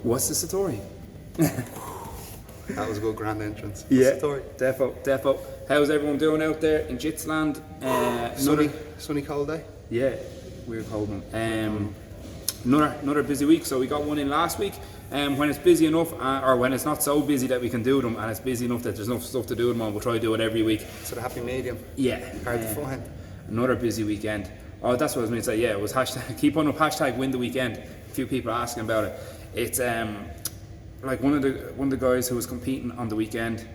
What's the Satori? That was a good grand entrance. Yeah, Satori. defo. How's everyone doing out there in Jitsland? Sunny cold day. Yeah, we're cold one. Another busy week. So we got one in last week. When it's busy enough, or when it's not so busy that we can do them, and it's busy enough that there's enough stuff to do them on, we'll try to do it every week. So the happy medium. Yeah. Hard to find. Another busy weekend. Oh, that's what I was going to say. Yeah, it was keep on up hashtag win the weekend. A few people are asking about it. It's like one of the guys who was competing on the weekend.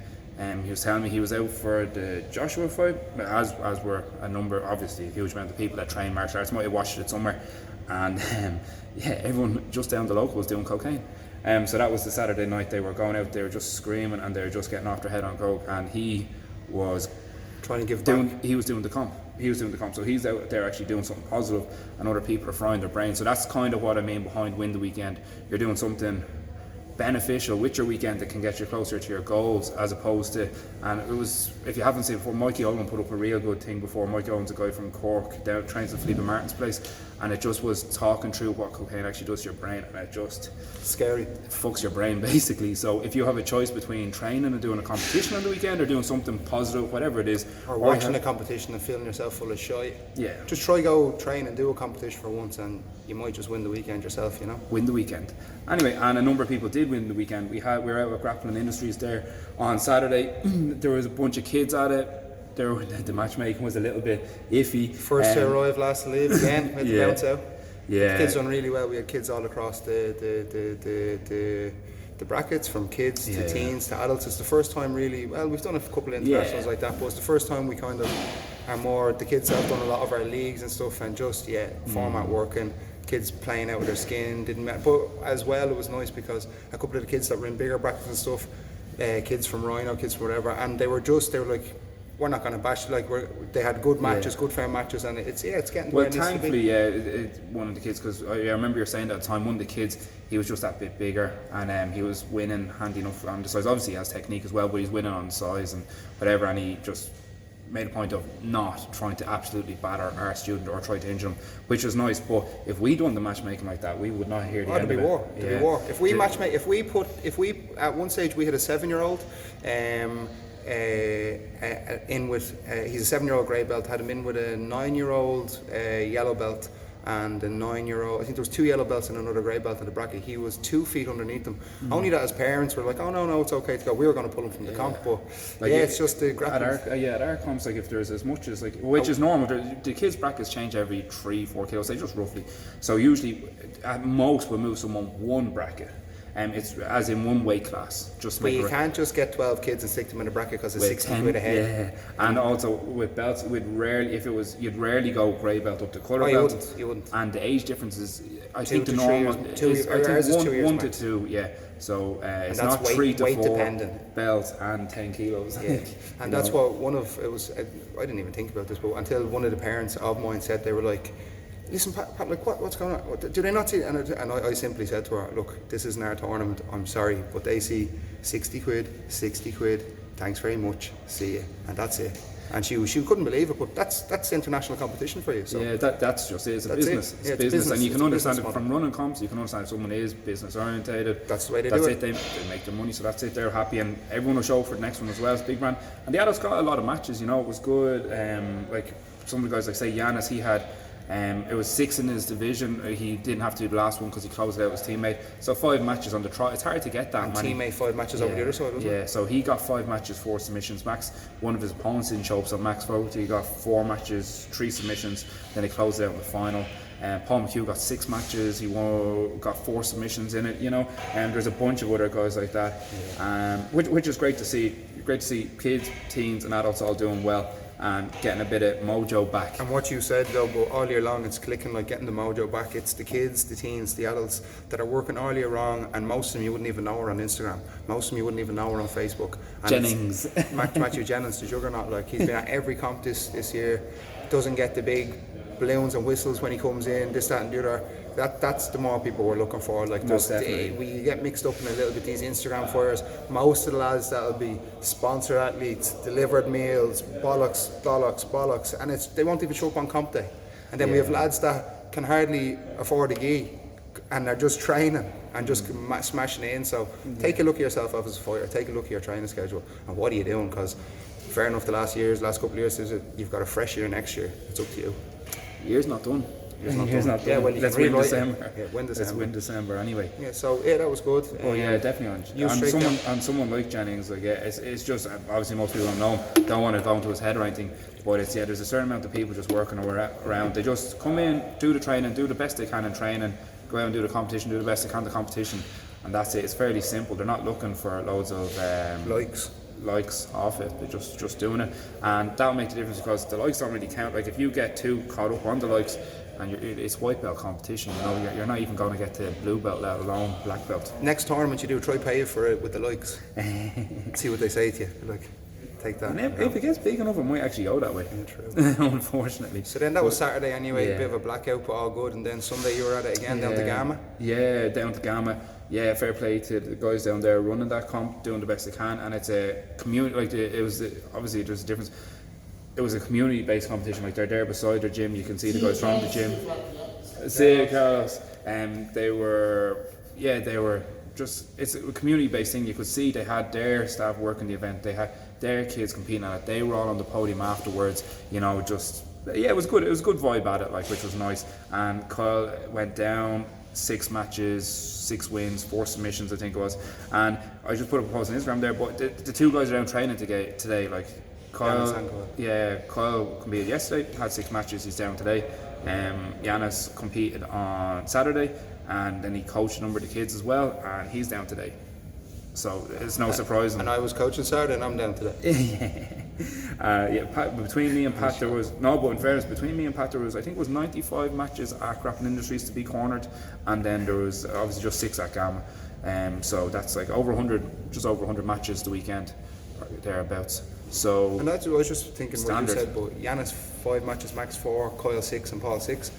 He was telling me he was out for the Joshua fight, as were obviously a huge amount of people that train martial arts. Might have watched it somewhere, and everyone just down the local was doing cocaine. So that was the Saturday night. They were going out, they were just screaming, and they were just getting off their head on coke. And he was trying to give back. He was doing the comp. So he's out there actually doing something positive, and other people are frying their brain. So that's kind of what I mean behind win the weekend. You're doing something beneficial with your weekend that can get you closer to your goals, as opposed to, and it was, if you haven't seen it before, Mikey Owen put up a real good thing before. Mikey Owen's a guy from Cork, down trains at Felipe Martin's place, and it just was talking through what cocaine actually does to your brain, and it just scary, it fucks your brain basically. So if you have a choice between training and doing a competition on the weekend, or doing something positive, whatever it is, or watching a competition and feeling yourself full of shit, just try go train and do a competition for once, and you might just win the weekend yourself, you know. Win the weekend. Anyway, and a number of people did win the weekend. We were out at Grappling Industries there on Saturday. There was a bunch of kids at it. The matchmaking was a little bit iffy. First to arrive, last to leave again. With the bounce out. Yeah. The kids done really well. We had kids all across the brackets, from kids to teens to adults. It's the first time really. Well, we've done a couple of internationals like that, but it's the first time we kind of are more. The kids have done a lot of our leagues and stuff, and just format working. Kids playing out with their skin didn't matter, but as well it was nice because a couple of the kids that were in bigger brackets and stuff, kids from Rhino, kids from whatever, and they were like, we're not going to bash, like they had good matches, good fair matches, and it's getting well. Thankfully, one of the kids, because I remember you saying that at the time, one of the kids, he was just that bit bigger, and he was winning handy enough on the size. Obviously, he has technique as well, but he's winning on size and whatever, and he just made a point of not trying to absolutely batter our student or try to injure him, which was nice. But if we'd done the matchmatching like that, we would not hear the end of it. It'd be war. If we matchmake, if we at one stage we had a 7-year-old in with he's a 7-year-old grey belt, had him in with a 9-year-old yellow belt and a 9-year-old. I think there was 2 yellow belts and another grey belt in the bracket. He was 2 feet underneath them. Only that his parents were like, oh no, it's okay to go. We were going to pull him from the comp, but it's just the grappling. At our comps, like if there's as much as which is normal. The kids' brackets change every 3-4 kilos, say just roughly. So usually, at most, we'll move someone one bracket. It's as in one weight class. But you can't just get 12 kids and stick them in a bracket because it's 60 quid a head. Yeah, and also with belts, you'd rarely go grey belt up to colour belt. You wouldn't. And the age difference is, I think the normal is 1 to 2. Yeah. So it's not 3 to 4 dependent. belts and 10 kilos. Yeah. And that's what it was. I didn't even think about this, but until one of the parents of mine said, they were like, listen, Pat, like what's going on? Do they not see? And I simply said to her, look, this isn't our tournament. I'm sorry, but they see 60 quid. Thanks very much. See you, and that's it. And she couldn't believe it, but that's international competition for you. So yeah, that's just it. It's a business. It's business, and you can understand it from running comps. You can understand if someone is business orientated. That's the way they do it. They make their money, so that's it. They're happy, and everyone will show for the next one as well. It's big man, and the adults got a lot of matches. You know, it was good. Like some of the guys, like say Yanis, he had. It was 6 in his division. He didn't have to do the last one because he closed it out with his teammate. So 5 matches on the trot. It's hard to get that. And teammate 5 matches over the other side, wasn't it? Yeah, so he got 5 matches, 4 submissions. Max, one of his opponents didn't show up, so Max Fogarty, he got 4 matches, 3 submissions. Then he closed it out in the final. Paul McHugh got 6 matches. He got 4 submissions in it. You know, and there's a bunch of other guys like that, which is great to see. Great to see kids, teens, and adults all doing well and getting a bit of mojo back. And what you said though, but all year long it's clicking, like getting the mojo back. It's the kids, the teens, the adults that are working all year long, and most of them you wouldn't even know her on Instagram. Most of them you wouldn't even know her on Facebook. And Jennings. Matthew Jennings, the juggernaut, like he's been at every comp this year. Doesn't get the big balloons and whistles when he comes in, this, that and the other. That's the more people we're looking for. Like we get mixed up in a little bit these Instagram fires. Most of the lads that'll be sponsored athletes, delivered meals, bollocks, and they won't even show up on comp day. And then we have lads that can hardly afford a gi, and they're just training and just smashing it in. So take a look at yourself as a fighter, take a look at your training schedule, and what are you doing? Because fair enough, the last couple of years, you've got a fresh year next year. It's up to you. Year's not done. Year's not done. Yeah, well, let's win December. Yeah, Let's win December anyway. Yeah, so that was good. Oh yeah, definitely. And someone like Jennings, like it's just obviously most people don't want to go into his head or anything, but it's there's a certain amount of people just working around. They just come in, do the training, do the best they can in training, go out and do the competition, do the best they can in the competition, and that's it. It's fairly simple. They're not looking for loads of likes off it. They're just doing it, and that'll make the difference because the likes don't really count. Like if you get too caught up on the likes, and it's white belt competition, you're not even going to get to blue belt, let alone black belt. Next tournament you do, try pay for it with the likes. See what they say to you. Like, take that. And if it gets big enough, it might actually go that way. Yeah, true. Unfortunately. So then that was Saturday anyway, a bit of a blackout, but all good. And then Sunday you were at it again, down to Gamma. Yeah, down to Gamma. Yeah, fair play to the guys down there running that comp, doing the best they can. And it's a community, like it was obviously there's a difference. It was a community-based competition. Like they're there beside their gym. You can see the guys from the gym. See Carlos. They were just. It's a community-based thing. You could see they had their staff working the event. They had their kids competing at it. They were all on the podium afterwards. It was good. It was a good vibe at it, like, which was nice. And Kyle went down 6 matches, 6 wins, 4 submissions, I think it was. And I just put up a post on Instagram there. But the 2 guys are down training today, like. Kyle competed yesterday, had 6 matches, he's down today. Yanis competed on Saturday, and then he coached a number of the kids as well, and he's down today. So it's no surprise. And I was coaching Saturday, and I'm down today. Between me and Pat there was, but in fairness, between me and Pat there was, I think it was 95 matches at Grappling Industries to be cornered, and then there was obviously just 6 at Gamma. So that's like just over 100 matches the weekend, or thereabouts. So, and that's what I was just thinking standard. What you said, but Yanis 5 matches, Max 4, Kyle 6 and Paul 6.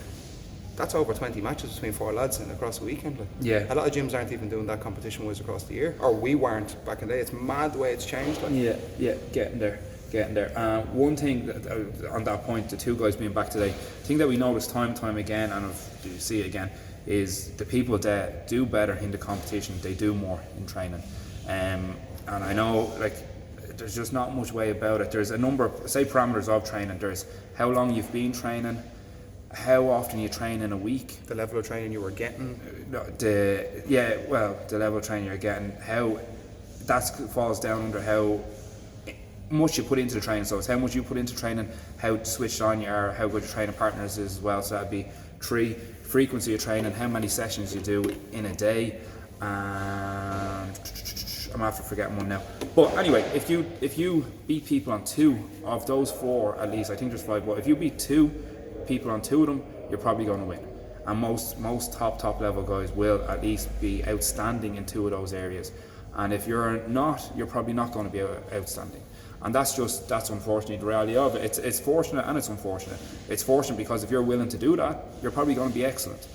That's over 20 matches between 4 lads and across the weekend. Like. Yeah. A lot of gyms aren't even doing that competition wise across the year. Or we weren't back in the day. It's mad the way it's changed. Like. Yeah, getting there. One thing on that point, the 2 guys being back today, the thing that we notice time and time again, and you see it again, is the people that do better in the competition, they do more in training. And I know, like, there's just not much way about it. There's a number of, parameters of training. There's how long you've been training, how often you train in a week, the level of training you were getting, the level of training you're getting, how that falls down under how much you put into the training. So it's how much you put into training, how switched on you are, how good your training partners is as well. So that'd be 3, frequency of training, how many sessions you do in a day, and I'm after forgetting one now. But anyway, if you beat people on 2 of those 4, at least, I think there's 5, but if you beat 2 people on 2 of them, you're probably going to win. And most top level guys will at least be outstanding in 2 of those areas. And if you're not, you're probably not going to be outstanding. And that's unfortunately the reality of it. It's fortunate and it's unfortunate. It's fortunate because if you're willing to do that, you're probably going to be excellent.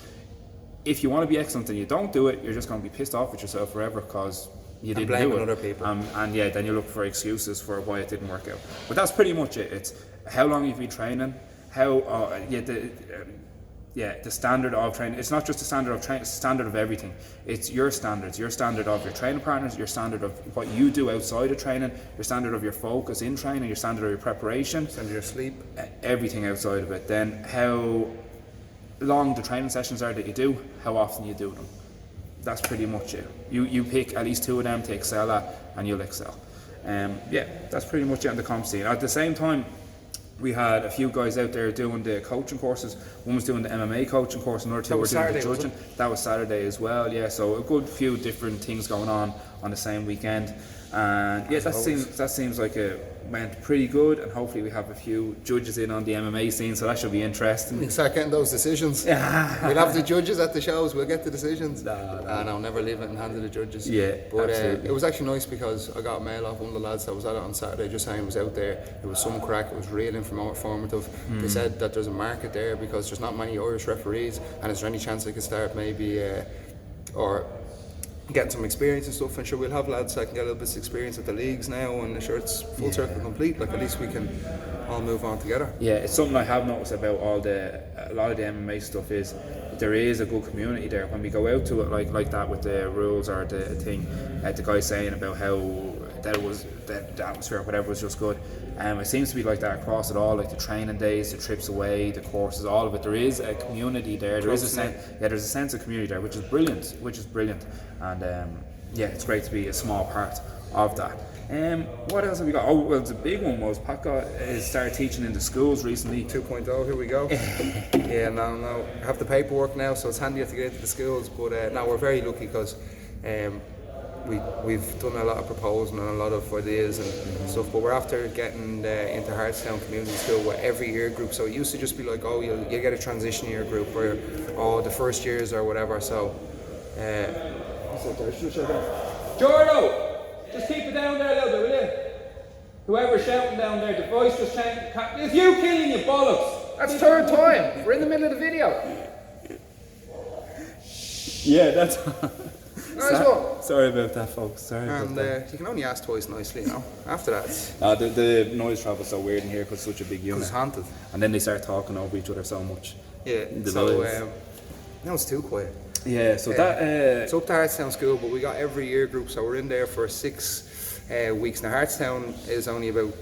If you want to be excellent and you don't do it, you're just going to be pissed off with yourself forever because you didn't do it. Other people. Then you look for excuses for why it didn't work out. But that's pretty much it. It's how long you've been training, the standard of training. It's not just the standard of training, it's the standard of everything. It's your standards, your standard of your training partners, your standard of what you do outside of training, your standard of your focus in training, your standard of your preparation, standard of your sleep, everything outside of it. Then how long the training sessions are that you do, how often you do them. That's pretty much it. You pick at least 2 of them to excel at, and you'll excel. That's pretty much it on the comp scene. At the same time, we had a few guys out there doing the coaching courses. One was doing the MMA coaching course, another 2 were doing the judging. That was Saturday as well, yeah. So a good few different things going on the same weekend. And that seems like it went pretty good, and hopefully we have a few judges in on the MMA scene, so that should be interesting. We start getting those decisions. We'll have the judges at the shows, we'll get the decisions. No, never leave it in the hands of the judges. Yeah, but it was actually nice because I got a mail off one of the lads that was at it on Saturday just saying he was out there. It was some crack, it was real informative. They said that there's a market there because there's not many Irish referees, and is there any chance they could start maybe or getting some experience and stuff, and sure we'll have lads that can get a little bit of experience at the leagues now, and sure it's full circle complete, like at least we can all move on together. Yeah, it's something I have noticed about all the a lot of the MMA stuff is there is a good community there. When we go out to it like that with the rules or the thing, the guy saying about how that the atmosphere or whatever was just good. It seems to be like that across it all, like the training days, the trips away, the courses, all of it. There is a community there. There is a sense, there's a sense of community there, which is brilliant. And it's great to be a small part of that. What else have we got? Oh, well, the big one was Pat started teaching in the schools recently. 2.0, here we go. Yeah, no, I have the paperwork now, so it's handier to get into the schools. But no, we're very lucky because we've done a lot of proposing and a lot of ideas and stuff. But we're after getting into Hartstown Community School with every year group. So it used to just be like, oh, you get a transition year group, or the first years or whatever. So. Jordo! Just keep it down there a little bit, will you? Whoever's shouting down there, the voice just changed. It's you killing your bollocks! That's third time! We're in the middle of the video! Yeah, that's... Nice one! Sorry about that, folks. Sorry about that. You can only ask twice nicely, you know. After that, it's... the noise travel's so weird in here because it's such a big unit. It's haunted. And then they start talking over each other so much. Yeah, now it's too quiet. Yeah, so it's up to Hartstown School, but we got every year group, so we're in there for 6 weeks. Now Hartstown is only about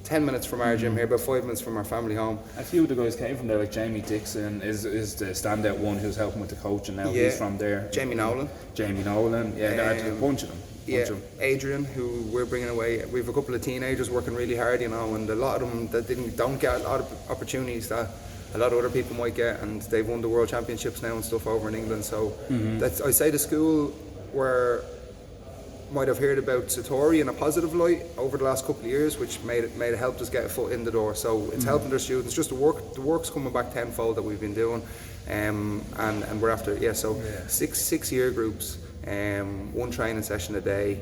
10 minutes from our gym here, about 5 minutes from our family home. A few of the guys came from there, like Jamie Dixon is the standout one who's helping with the coaching now. He's from there. Jamie Nolan, there's a bunch of them. Adrian, who we're bringing away. We have a couple of teenagers working really hard, you know, and a lot of them that don't get a lot of opportunities that a lot of other people might get, and they've won the world championships now and stuff over in England. So that's, I say, the school where might have heard about Satori in a positive light over the last couple of years, which made it helped us get a foot in the door. So it's helping their students. Just the work's coming back tenfold that we've been doing, and we're after 6 year groups, one training session a day,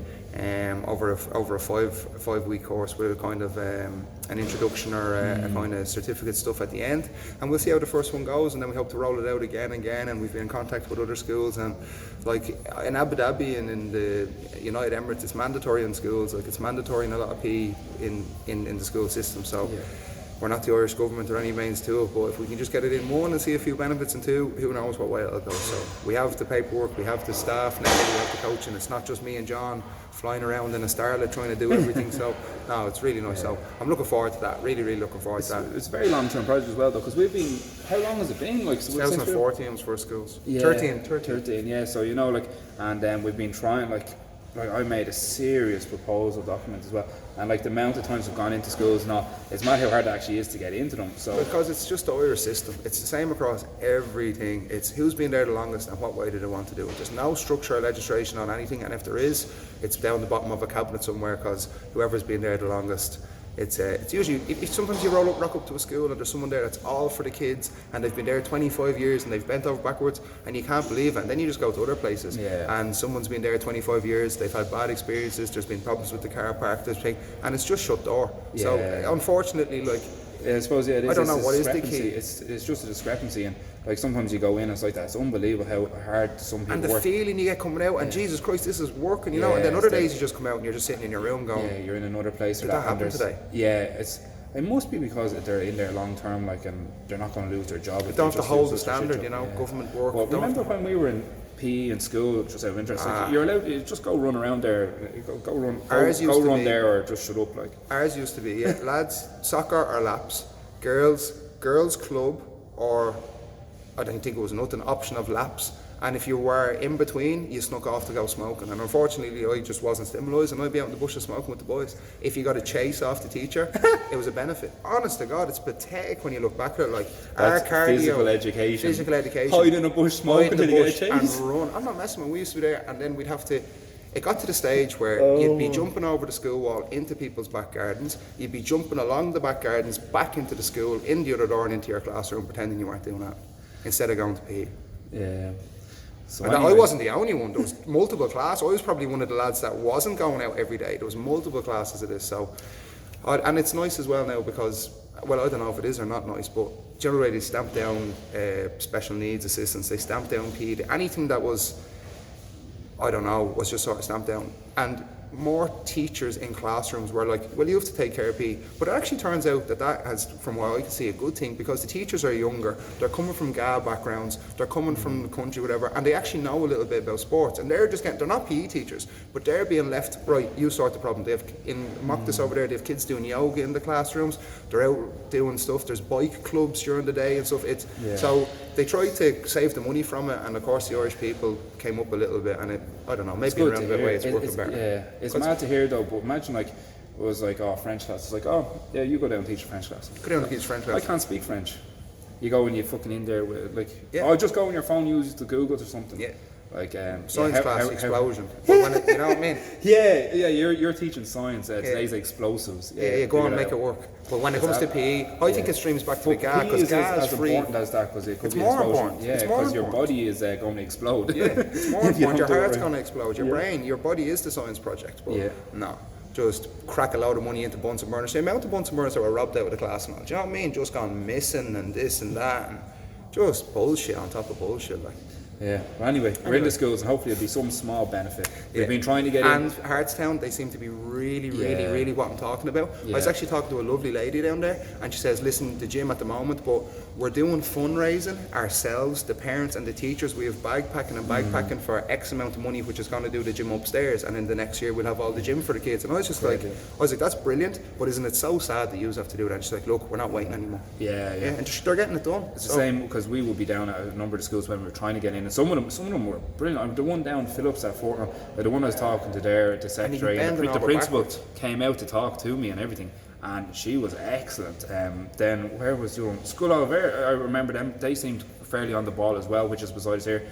over a 5 week course with a kind of an introduction or a kind of certificate stuff at the end, and we'll see how the first one goes, and then we hope to roll it out again and again. And we've been in contact with other schools, and like in Abu Dhabi and in the United Emirates, it's mandatory in schools. Like it's mandatory in a lot of PE in the school system. So. Yeah. We're not the Irish government or any means to it, but if we can just get it in one and see a few benefits in two, who knows what way it'll go. So we have the paperwork, we have the staff now, we have the coaching. It's not just me and John flying around in a starlet trying to do everything. So no, it's really nice. So I'm looking forward to that. Really looking forward to that. It's a very long-term project as well, though, because we've been. How long has it been? Like 2014 was for schools. Yeah, 13. Yeah. So and we've been trying like I made a serious proposal document as well, and like the amount of times we've gone into schools and all, it's not how hard it actually is to get into them. So because it's just the Irish system, it's the same across everything. It's who's been there the longest and what way do they want to do it. There's no structure or legislation on anything, and if there is, it's down the bottom of a cabinet somewhere, because whoever's been there the longest. It's usually, sometimes you rock up to a school and there's someone there that's all for the kids, and they've been there 25 years and they've bent over backwards and you can't believe it, and then you just go to other places and someone's been there 25 years, they've had bad experiences, there's been problems with the car park, and it's just shut door. So unfortunately, like, I suppose it is. I don't know what is the key. It's just a discrepancy, and like sometimes you go in, it's like that. It's unbelievable how hard some people work. And the feeling you get coming out, and Jesus Christ, this is working, you know. And then other days you just come out and you're just sitting in your room going, yeah, you're in another place. Did that happen today? Yeah, it must be because they're in there long term, like, and they're not going to lose their job. They don't have to hold the standard, you know, government work. Well, remember when we were in PE in school, just out of interest, like, you're allowed to just go run around there, go run there, or just shut up, like. Ours used to be, lads, soccer or laps, girls club, or I don't think it was nothing, option of laps. And if you were in between, you snuck off to go smoking. And unfortunately, I just wasn't stimulated, and I'd be out in the bushes smoking with the boys. If you got a chase off the teacher, it was a benefit. Honest to God, it's pathetic when you look back at it. Like, that's our cardio, physical education. Hide in a bush smoking in the bush and run. I'm not messing with. We used to be there, and then we'd have to. It got to the stage where you'd be jumping over the school wall into people's back gardens. You'd be jumping along the back gardens back into the school, in the other door, and into your classroom, pretending you weren't doing that, instead of going to PE. Yeah. So I wasn't the only one. There was multiple classes. I was probably one of the lads that wasn't going out every day. There was multiple classes of this. So, and it's nice as well now because, well, I don't know if it is or not nice, but generally they stamp down special needs assistance. They stamp down PE. Anything that was, I don't know, was just sort of stamped down. And more teachers in classrooms were like, well, you have to take care of PE. But it actually turns out that has, from what I can see, a good thing, because the teachers are younger, they're coming from GA backgrounds, they're coming from the country, whatever, and they actually know a little bit about sports, and they're not PE teachers, but they're being left, right, you sort the problem. They have, in Mocktus over there, they have kids doing yoga in the classrooms, they're out doing stuff, there's bike clubs during the day and stuff. So they tried to save the money from it, and of course the Irish people came up a little bit, and I don't know, maybe around the way it's working better. Yeah, it's mad to hear though, but imagine like, it was like, oh, French class. It's like, oh, yeah, you go down and teach a French class. Go down and teach French class. I can't speak French. You go and you fucking in there with like, oh, just go on your phone, use the Google or something. Yeah. Like science class explosion. But when it, you know what I mean? Yeah, you're teaching science. Today's explosives. Yeah, go on, make it work. But when it comes to PE, I think it streams back to the GA, because GA is free. Important as that, because it could it's be more explosion. important. Yeah, because your body is going to explode. Yeah, it's more important. Your heart's going to explode. Your brain, your body is the science project. But no, just crack a load of money into Bunsen burners. The amount of Bunsen burners that were robbed out of the class now, do you know what I mean? Just gone missing and this and that, and just bullshit on top of bullshit, like. Yeah. Well, anyway, we're in the schools, and hopefully it'll be some small benefit. We've been trying to get and Hartstown, they seem to be really what I'm talking about. I was actually talking to a lovely lady down there, and she says, listen, the gym at the moment, but we're doing fundraising ourselves, the parents and the teachers. We have bagpacking for X amount of money, which is going to do the gym upstairs, and then the next year we'll have all the gym for the kids. And I was just like, that's brilliant, but isn't it so sad that you have to do that? And she's like, look, we're not waiting anymore. Yeah. And they're getting it done. It's the same, because we will be down at a number of schools when we were trying to get in, and some of them were brilliant. The one down Phillips at Fortnum, the one I was talking to there, the secretary, and the principal came out to talk to me and everything, and she was excellent. Then where was your School of Air? I remember them; they seemed fairly on the ball as well, which is beside us here.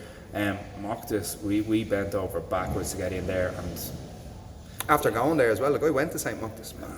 Mocktus, we bent over backwards to get in there, and after going there as well, like I went to St. Mocktus, man.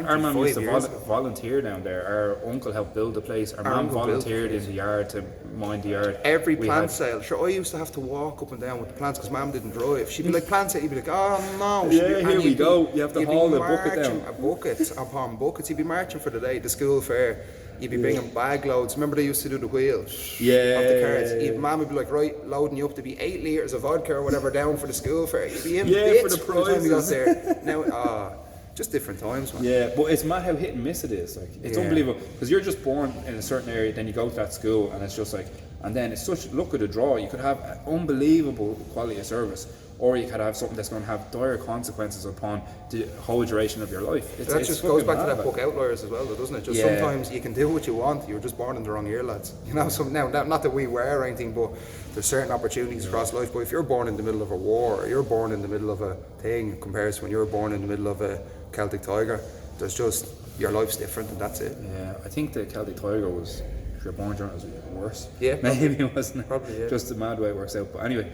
Our mum used to volunteer down there. Our uncle helped build the place. Our mum volunteered in the yard to mind the yard. Every plant sale, sure, I used to have to walk up and down with the plants because Mum didn't drive. She'd be like, plant sale, you'd be like, oh no. Here we go. You have to haul the bucket down. Buckets upon buckets. You'd be marching for the day, the school fair. You'd be bringing bag loads. Remember they used to do the wheels of the carts? Mum would be like, right, loading you up to be 8 litres of vodka or whatever down for the school fair. You'd be in bits for the time you got there. Now, just different times, man. Yeah, but it's mad how hit and miss it is. Like, it's unbelievable, because you're just born in a certain area, then you go to that school, and it's just like, and then it's such luck of the draw. You could have an unbelievable quality of service, or you could have something that's going to have dire consequences upon the whole duration of your life. That just goes back to that book Outliers as well, though, doesn't it? Just sometimes you can do what you want. You're just born in the wrong year, lads. You know, now not that we were or anything, but there's certain opportunities across life. But if you're born in the middle of a war, or you're born in the middle of a thing, compared to when you're born in the middle of a Celtic Tiger, there's just, your life's different, and that's it. Yeah, I think the Celtic Tiger was, if you're born during it, was worse. Yeah, maybe it wasn't. Probably, yeah. Just the mad way it works out. But anyway,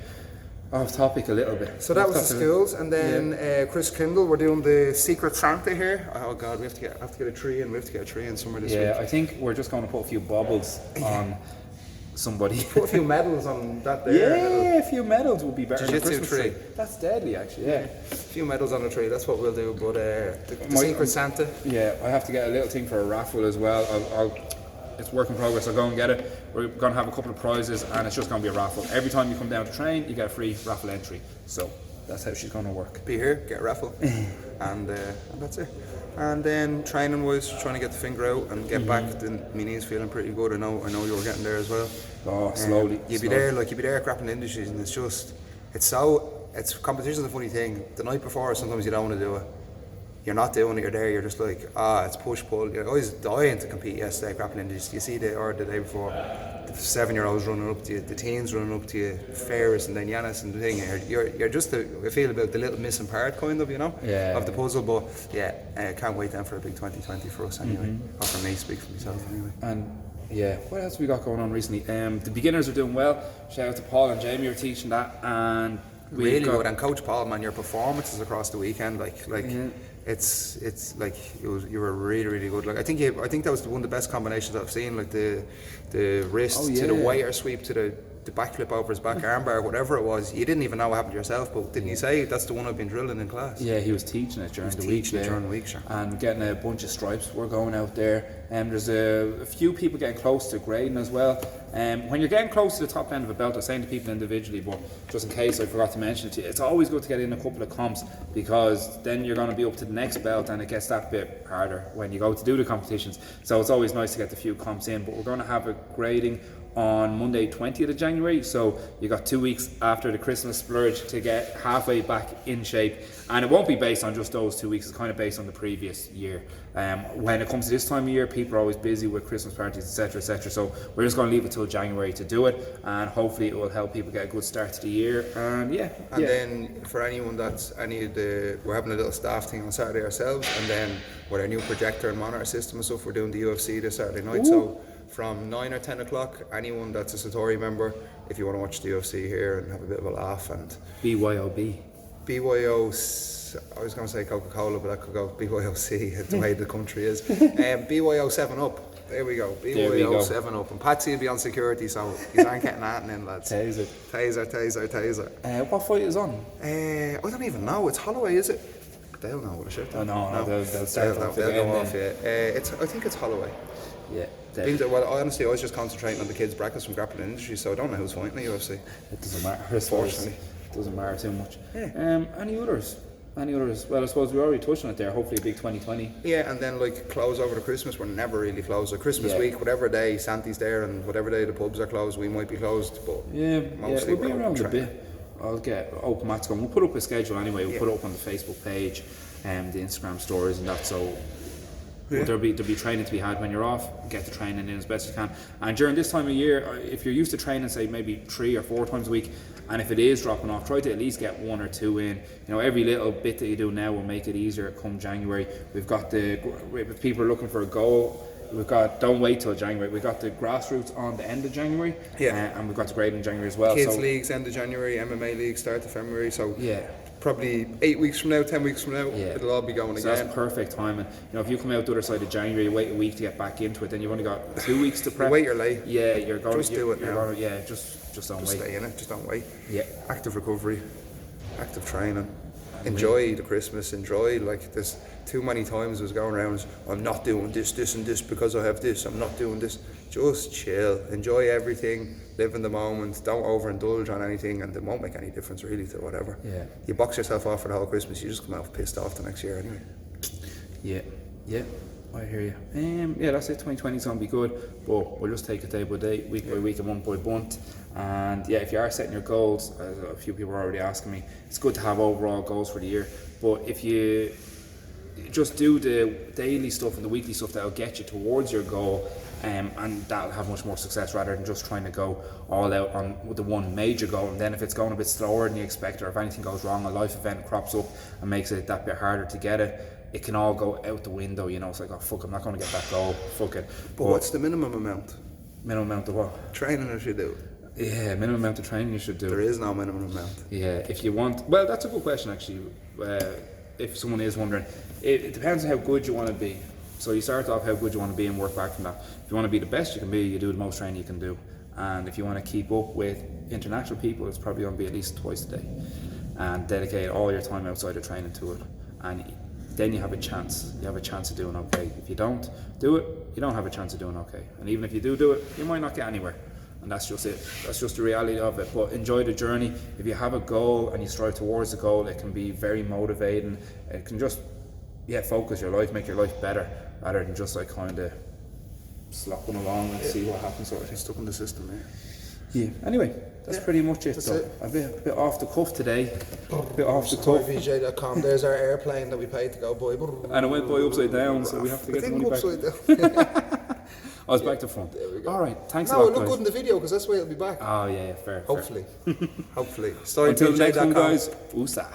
off topic a little bit. So that was the schools, and then Chris Kindle, we're doing the Secret Santa here. Oh God, we have to get a tree in. We have to get a tree in somewhere this week. Yeah, I think we're just going to put a few baubles on somebody. Put a few medals on that there. Yeah, a few medals would be better than a Jiu-jitsu Christmas tree. That's deadly, actually. Yeah, a few medals on the tree. That's what we'll do. But the Secret Santa. Yeah, I have to get a little thing for a raffle as well. It's work in progress. I'll go and get it. We're going to have a couple of prizes, and it's just going to be a raffle. Every time you come down to train, you get a free raffle entry. So that's how she's going to work. Be here, get a raffle, and that's it. And then training wise, trying to get the finger out and get back. My knee's feeling pretty good. I know you were getting there as well. Oh, slowly. You'd be there at Grappling Industries, and it's competition's a funny thing. The night before, sometimes you don't want to do it. You're not doing it, you're there, you're just like, it's push pull. I was dying to compete yesterday at Grappling Industries. You see the day before, the 7-year-olds running up to you, the teens running up to you, Ferris and then Yanis and the thing. You're just I feel about the little missing part, kind of, of the puzzle. But I can't wait then for a big 2020 for us anyway. Or for me, speak for myself anyway. And yeah, what else we got going on recently? The beginners are doing well. Shout out to Paul and Jamie who are teaching that, and really good. And Coach Paul, man, your performances across the weekend, it's like you were really good. Like I think that was one of the best combinations I've seen. Like the wrist to the waiter sweep to the the backflip over his back armbar, whatever it was, you didn't even know what happened to yourself, but didn't you say that's the one I've been drilling in class? Yeah, he was teaching it during the week. Sure. And getting a bunch of stripes. We're going out there. There's a few people getting close to grading as well. When you're getting close to the top end of a belt, I was saying to people individually, but just in case I forgot to mention it to you, it's always good to get in a couple of comps, because then you're going to be up to the next belt and it gets that bit harder when you go to do the competitions. So it's always nice to get the few comps in. But we're going to have a grading on Monday 20th of January, so you got 2 weeks after the Christmas splurge to get halfway back in shape, and it won't be based on just those 2 weeks, it's kind of based on the previous year. When it comes to this time of year, people are always busy with Christmas parties, etc, so we're just going to leave it till January to do it, and hopefully it will help people get a good start to the year. And then for anyone that's we're having a little staff thing on Saturday ourselves, and then with our new projector and monitor system and stuff, we're doing the UFC this Saturday night. So from 9 or 10 o'clock, anyone that's a Satori member, if you want to watch the UFC here and have a bit of a laugh. And BYOB. I was going to say Coca-Cola, but that could go BYOC, the way the country is. BYO 7 Up. There we go. BYO 7 Up. And Patsy will be on security, so you aren't getting that in, lads. Taser. What fight is on? I don't even know. It's Holloway, is it? They'll know what it should. Oh, no. They'll start off. They'll go off, yeah. I think it's Holloway. Yeah. Well, honestly, I was just concentrating on the kids' brackets from Grappling Industry, so I don't know who's fighting the UFC. It doesn't matter. Unfortunately, it doesn't matter too much. Yeah. Any others? Well, I suppose we already touched on it there. Hopefully, a big 2020. Yeah, and then close over to Christmas. We're never really closed. Christmas week, whatever day Santi's there, and whatever day the pubs are closed, we might be closed. But mostly we'll be around a bit. I'll get open mats going. We'll put up a schedule anyway. We'll put it up on the Facebook page, and the Instagram stories and that. So. But there'll be training to be had when you're off. Get the training in as best you can. And during this time of year, if you're used to training, say maybe 3 or 4 times a week, and if it is dropping off, try to at least get 1 or 2 in. You know, every little bit that you do now will make it easier come January. We've got if people are looking for a goal, we've got, don't wait till January. We've got the grassroots on the end of January, and we've got the grade in January as well. Kids leagues end of January, MMA leagues start of February. So probably 8 weeks from now, 10 weeks from now, it'll all be going so again. That's perfect timing. You know, if you come out the other side of January, you wait a week to get back into it, then you've only got 2 weeks to prep. You wait your late. Yeah, you're going. Just do it now. Going, just don't wait. Stay in it. Just don't wait. Yeah. Active recovery, active training. Enjoy the Christmas. Enjoy, like, there's too many times I was going around, I'm not doing this and this because I have this, I'm not doing this. Just chill, enjoy everything, live in the moment, don't overindulge on anything, and it won't make any difference really to whatever. Yeah. You box yourself off for the whole Christmas, you just come out pissed off the next year anyway. Yeah, I hear you. Yeah, that's it. 2020's gonna be good, but we'll just take it day by day, week by week, and month by month. And yeah, if you are setting your goals, as a few people are already asking me, it's good to have overall goals for the year. But if you just do the daily stuff and the weekly stuff, that'll get you towards your goal, and that'll have much more success rather than just trying to go all out on the one major goal. And then if it's going a bit slower than you expect, or if anything goes wrong, a life event crops up and makes it that bit harder to get it, it can all go out the window. You know, it's like, oh fuck, I'm not going to get that goal, fuck it. But what's the minimum amount? Minimum amount of what? Training I should do. Yeah, minimum amount of training you should do. There is no minimum amount. Yeah, if you want, well, that's a good question actually. If someone is wondering, it depends on how good you want to be. So you start off how good you want to be and work back from that. If you want to be the best you can be, you do the most training you can do. And if you want to keep up with international people, it's probably going to be at least twice a day. And dedicate all your time outside of training to it. And then you have a chance. You have a chance of doing okay. If you don't do it, you don't have a chance of doing okay. And even if you do it, you might not get anywhere. And that's just it. That's just the reality of it. But enjoy the journey. If you have a goal and you strive towards the goal, it can be very motivating. It can just, focus your life, make your life better, rather than just like kind of slopping along and see what happens sort of thing. Stuck in the system, yeah. Anyway, that's pretty much it. So a bit off the cuff today. A bit off the cuff. SatoriVJ.com. There's our airplane that we paid to go by. And it went by upside down, so we have to get the money back. Upside down. I was back to front. All right, thanks a No, lot, it looked guys. good in the video because that's why it'll be back. Oh yeah, fair. Hopefully. Hopefully. Until the next one, SatoriVJ.com. guys. Usa.